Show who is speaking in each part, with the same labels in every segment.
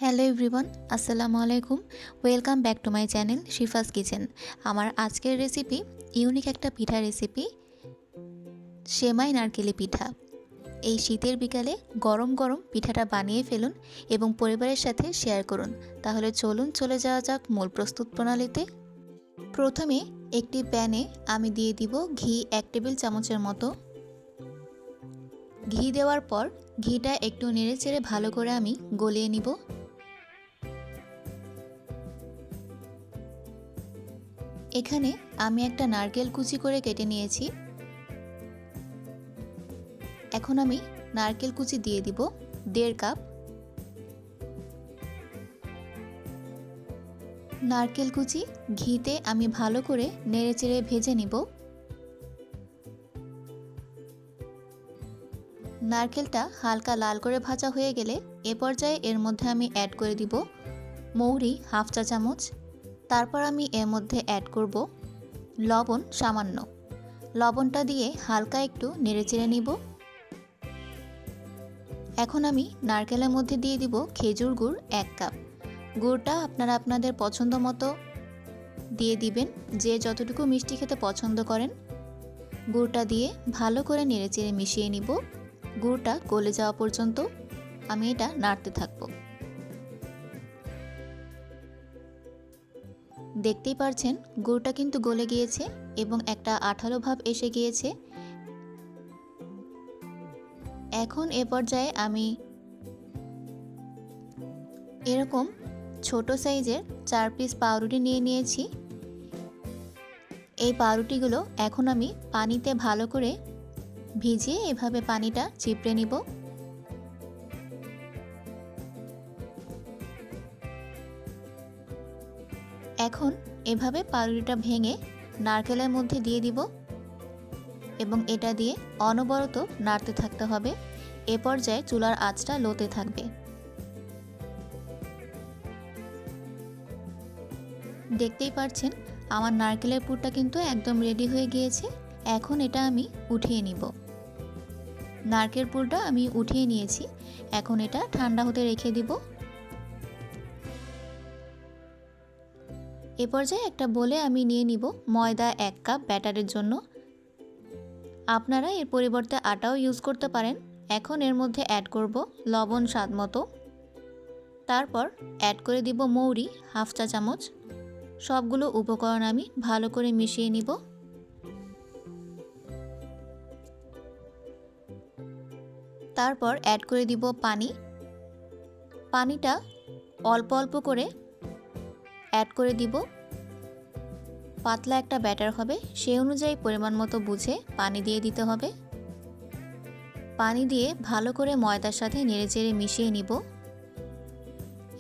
Speaker 1: Hello everyone, আসসালামু আলাইকুম। Welcome back to my channel Shifa's kitchen. আমার আজকের রেসিপি ইউনিক একটা পিঠা রেসিপি, সেমাই নারকেলি পিঠা। এই শীতের বিকালে গরম গরম পিঠাটা বানিয়ে ফেলুন এবং পরিবারের সাথে শেয়ার করুন। তাহলে চলুন চলে যাওয়া যাক মূল প্রস্তুত প্রণালীতে। প্রথমে একটি প্যানে আমি দিয়ে দিব ঘি 1 টেবিল চামচের মতো। ঘি দেওয়ার পর ঘিটা একটু নেড়েচেড়ে ভালো করে আমি গলিয়ে নিব। এখানে আমি একটা নারকেল কুচি করে কেটে নিয়েছি। এখন আমি নারকেল কুচি দিয়ে দিব 1.5 কাপ। নারকেল কুচি ঘিতে আমি ভালো করে নেড়েচেড়ে ভেজে নিব। নারকেলটা হালকা লাল করে ভাজা হয়ে গেলে এ পর্যায়ে এর মধ্যে আমি অ্যাড করে দিব মৌরি 1/2 চা চামচ। তারপর আমি এর মধ্যে অ্যাড করব লবণ সামান্য। লবণটা দিয়ে হালকা একটু নেড়েচেড়ে নিব। এখন আমি নারকেলের মধ্যে দিয়ে দিব খেজুর গুড় 1 কাপ। গুড়টা আপনারা আপনাদের পছন্দ মতো দিয়ে দিবেন, যে যতটুকু মিষ্টি খেতে পছন্দ করেন। গুড়টা দিয়ে ভালো করে নেড়েচেড়ে মিশিয়ে নিব। গুড়টা গলে যাওয়া পর্যন্ত আমি এটা নাড়তে থাকব। দেখতেই পারছেন গুড়টা কিন্তু গলে গিয়েছে এবং একটা আঠালো ভাব এসে গিয়েছে। এখন এ পর্যায়ে আমি এরকম ছোট সাইজের 4 পিস পাউরুটি নিয়ে নিয়েছি। এই পাউরুটিগুলো এখন আমি পানিতে ভালো করে ভিজিয়ে এভাবে পানিটা চিপড়ে নিব। এখন এভাবে পাউরুটিটা ভেঙে নারকেলের মধ্যে দিয়ে দিব এবং এটা দিয়ে অনবরত নাড়তে থাকতে হবে। এ পর্যায়ে চুলার আঁচটা লোতে থাকবে। দেখতেই পাচ্ছেন আমার নারকেলের পুরটা কিন্তু একদম রেডি হয়ে গিয়েছে। এখন এটা আমি উঠিয়ে নিব। নারকেল পুরটা আমি উঠিয়ে নিয়েছি। এখন এটা ঠান্ডা হতে রেখে দিব। এ পর্যায়ে একটা বলে আমি নিয়ে নিব ময়দা 1 কাপ ব্যাটারের জন্য। আপনারা এর পরিবর্তে আটাও ইউজ করতে পারেন। এখন এর মধ্যে অ্যাড করব লবণ স্বাদ মতো। তারপর অ্যাড করে দিব মৌরি 1/2 চা চামচ। সবগুলো উপকরণ আমি ভালো করে মিশিয়ে নিব। তারপর অ্যাড করে দিব পানি। পানিটা অল্প অল্প করে অ্যাড করে দিব। পাতলা একটা ব্যাটার হবে, সেই অনুযায়ী পরিমাণ মতো বুঝে পানি দিয়ে দিতে হবে। পানি দিয়ে ভালো করে ময়দার সাথে নেড়েচেড়ে মিশিয়ে নিব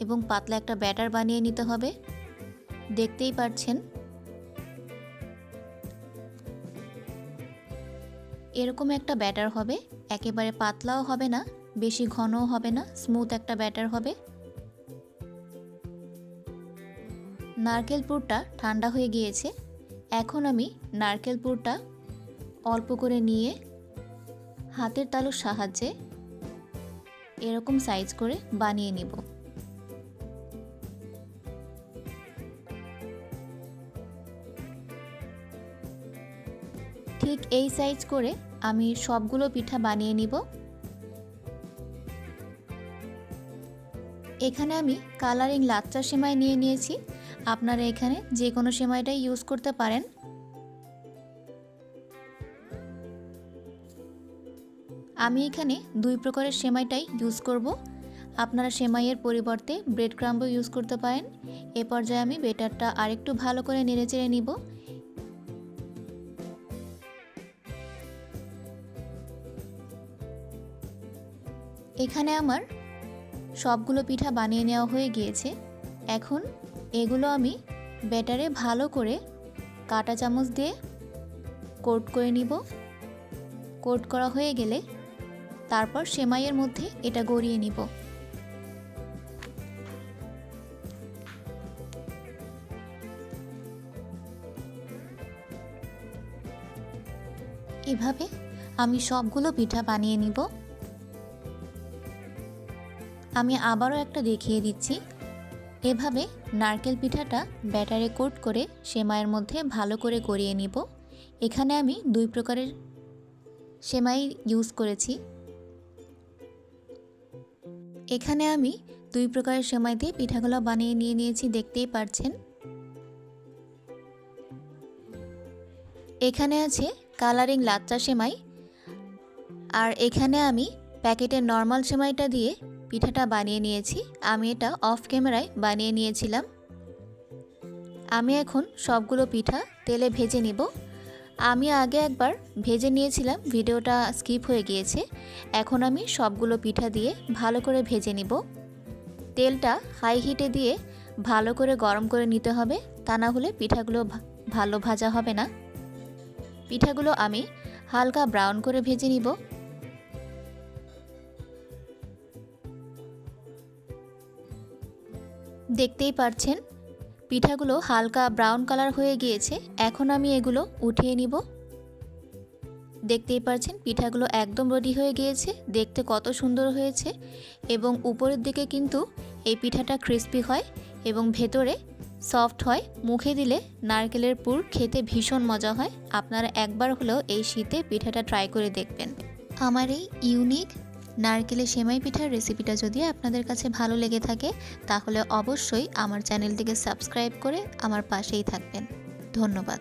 Speaker 1: এবং পাতলা একটা ব্যাটার বানিয়ে নিতে হবে। দেখতেই পাচ্ছেন এরকম একটা ব্যাটার হবে। একেবারে পাতলাও হবে না, বেশি ঘনও হবে না, স্মুথ একটা ব্যাটার হবে। নারকেল পুরটা ঠান্ডা হয়ে গিয়েছে। এখন আমি নারকেল পুরটা অল্প করে নিয়ে হাতের তালুর সাহায্যে এরকম সাইজ করে বানিয়ে নিব। ঠিক এই সাইজ করে আমি সবগুলো পিঠা বানিয়ে নিব। এখানে আমি কালারিং লাচ্চা সেমাই নিয়ে নিয়েছি। আপনারা এখানে যে কোনো সেমাইটাই ইউজ করতে পারেন। আমি এখানে 2 প্রকারের সেমাইটাই ইউজ করব। আপনারা সেমাইয়ের পরিবর্তে ব্রেড ক্রাম্বও ইউজ করতে পারেন। এ পর্যায়ে আমি ব্যাটারটা আরেকটু ভালো করে নেড়েচেড়ে নিব। এখানে আমার সবগুলো পিঠা বানিয়ে নেওয়া হয়ে গিয়েছে। এখন এগুলো আমি ব্যাটারে ভালো করে কাঁটা চামচ দিয়ে কোট করে নিব। কোট করা হয়ে গেলে তারপর সেমাইয়ের মধ্যে এটা গড়িয়ে নিব। এভাবে আমি সবগুলো পিঠা বানিয়ে নিব। আমি আবারও একটা দেখিয়ে দিচ্ছি। এভাবে নারকেল পিঠাটা ব্যাটারে কোট করে সেমাইয়ের মধ্যে ভালো করে গড়িয়ে নিব। এখানে আমি 2 প্রকারের সেমাই ইউজ করেছি। এখানে আমি 2 প্রকারের সেমাই দিয়ে পিঠাগুলো বানিয়ে নিয়েছি, দেখতেই পাচ্ছেন। এখানে আছে কালারিং লাচ্চা সেমাই, আর এখানে আমি প্যাকেটের নর্মাল সেমাইটা দিয়ে পিঠাটা বানিয়ে নিয়েছি। আমি এটা অফ ক্যামেরায় বানিয়ে নিয়েছিলাম। আমি এখন সবগুলো পিঠা তেলে ভেজে নিব। আমি আগে একবার ভেজে নিয়েছিলাম, ভিডিওটা স্কিপ হয়ে গিয়েছে। এখন আমি সবগুলো পিঠা দিয়ে ভালো করে ভেজে নিব। তেলটা হাই হিটে দিয়ে ভালো করে গরম করে নিতে হবে, তা না হলে পিঠাগুলো ভালো ভাজা হবে না। পিঠাগুলো আমি হালকা ব্রাউন করে ভেজে নিব। দেখতেই পাচ্ছেন পিঠাগুলো হালকা ব্রাউন কালার হয়ে গিয়েছে। এখন আমি এগুলো উঠিয়ে নিব। দেখতেই পাচ্ছেন পিঠাগুলো একদম রেডি হয়ে গিয়েছে, দেখতে কত সুন্দর হয়েছে। এবং উপরের দিকে কিন্তু এই পিঠাটা ক্রিস্পি হয় এবং ভেতরে সফট হয়। মুখে দিলে নারকেলের পুর খেতে ভীষণ মজা হয়। আপনারা একবার হলেও এই শীতে পিঠাটা ট্রাই করে দেখবেন। আমার এই ইউনিক নারকেলের সেমাই পিঠার রেসিপিটা যদি আপনাদের কাছে ভালো লেগে থাকে, তাহলে অবশ্যই আমার চ্যানেলটিকে সাবস্ক্রাইব করে আমার পাশেই থাকবেন। ধন্যবাদ।